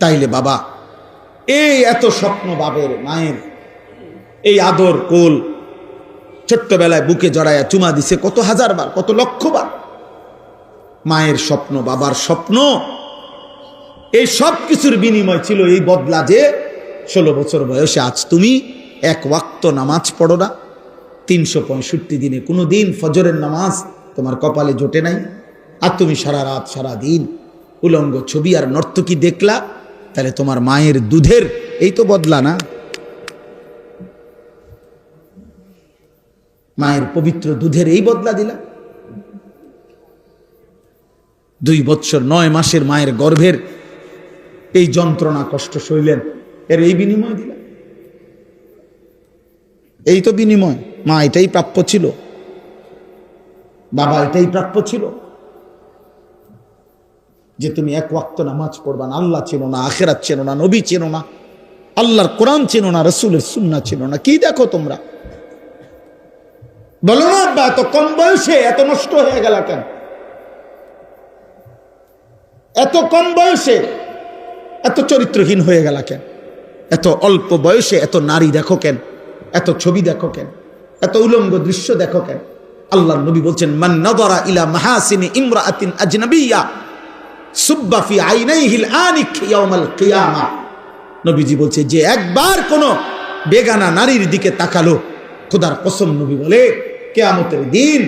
তাইলে বাবা এই এত স্বপ্ন বাবের মায়ের, এই আদর কোল, ছোট্টবেলায় বুকে জড়াইয়া চুমা দিছে কত হাজারবার, কত লক্ষবার। মায়ের স্বপ্ন, বাবার স্বপ্ন, এই সব কিছুর বিনিময় ছিল এই বদলা যে 16 বছর বয়সে আজ তুমি এক ওয়াক্ত নামাজ পড়ো না, 365 দিনে কোনো দিন ফজরের নামাজ তোমার কপালে জোটে নাই, আর তুমি সারা রাত সারা দিন উলঙ্গ ছবি আর নর্তকী দেখলা। তাহলে তোমার মায়ের দুধের এই তো বদলা না? মায়ের পবিত্র দুধের এই বদলা দিলা? 2 বৎসর 9 মাসের মায়ের গর্ভের এই যন্ত্রণা কষ্ট সইলেন, এর এই বিনিময় দিলা? এই তো বিনিময়। মা এটাই প্রাপ্য ছিল, বাবা এটাই প্রাপ্য ছিল, যে তুমি এক ওয়াক্ত নামাজ পড়বা না, আল্লাহ চেনো না, আখিরাত চেনো না, নবী চেনো না, আল্লাহর কোরআন চেনো না, রাসূলের সুন্নাহ চেনো না। কি দেখো তোমরা? বলো না আব্বা এত কম বয়সে এত নষ্ট হয়ে গেল কেন? এত কম বয়সে এত চরিত্রহীন হয়ে গেল কেন? এত অল্প বয়সে এত নারী দেখো কেন? এত ছবি দেখো কেন? এত উলঙ্গ দৃশ্য দেখো কেন? আল্লাহর নবী বলছেন, মান নাযারা ইলা মাহাসিনি ইমরাআতিন আজনাবিয়্যা সুব্বা ফি আইনাইহিল আনিক ইয়াউমাল কিয়ামা। নবীজি বলছে, যে একবার কোন বেগানা নারীর দিকে তাকালো, খোদার কসম নবী বলে কিয়ামতের দিন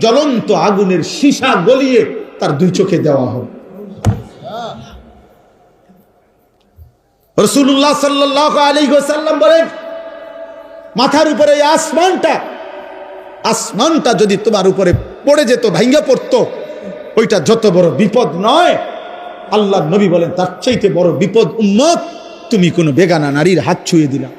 জ্বলন্ত আগুনের সীসা গলিয়ে তার 2 চোখে দেওয়া হবে। রাসূলুল্লাহ সাল্লাল্লাহু আলাইহি ওয়াসাল্লাম বলেন, মাথার উপরে এই আসমানটা যদি তোমার উপরে পড়ে যেত, ভাঙ্গা পড়তো, ওইটা যত বড় বিপদ নয়। আল্লাহর নবী বলেন, তার চাইতে বড় বিপদ উম্মত তুমি কোনো বেগানা নারীর হাত ছুঁয়ে দিলা।